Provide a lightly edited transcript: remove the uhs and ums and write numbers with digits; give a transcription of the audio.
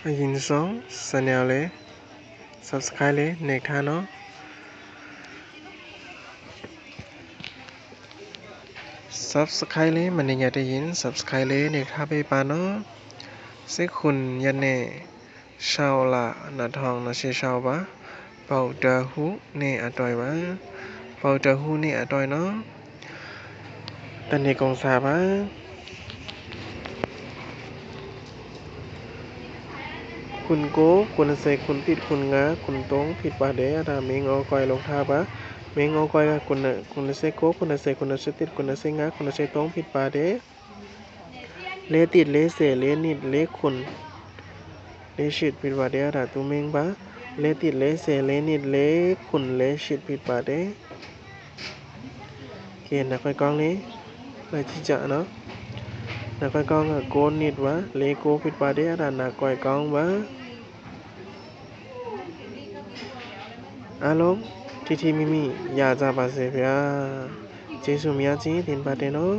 ยินสองสัญญาเลย subscribe เลยเนกท่าเนาะ subscribe เลยมันอยากได้ยิน subscribe เลยเนกท่าไปปาเนาะเสกคุณยันเน่ชาวละนาทองนาเชชาวบะเป่าดาหูเนอตอยบะเป่าดาหูเนอตอยเนาะตันเนกงสาบะคุณโกคุณเสกคุณผิดคุณงาคุณตรงผิดบาเดอาเมงเอาก้อยลงทาบะเมงเอาก้อยคุณเสกโกคุณเสกคุณเสติดคุณเสงาคุณเสตรงผิดบาเดเลติดเลเสเลนิดเลคุณเลชิดผิดบาเดอาตุเมงบะเลติดเลเสเลนิดเลคุณเลชิดผิดบาเดเขียนนะค่อยกองนี้ไปที่จะเนาะนะค่อยกองโกนนิดวะเลโกผิดบาเดอานะก้อยกองวะအားလုံးတီတီမိမိရကြပါစေဗျာကျေးဇူးများကြီးတင်ပါတယ်နော်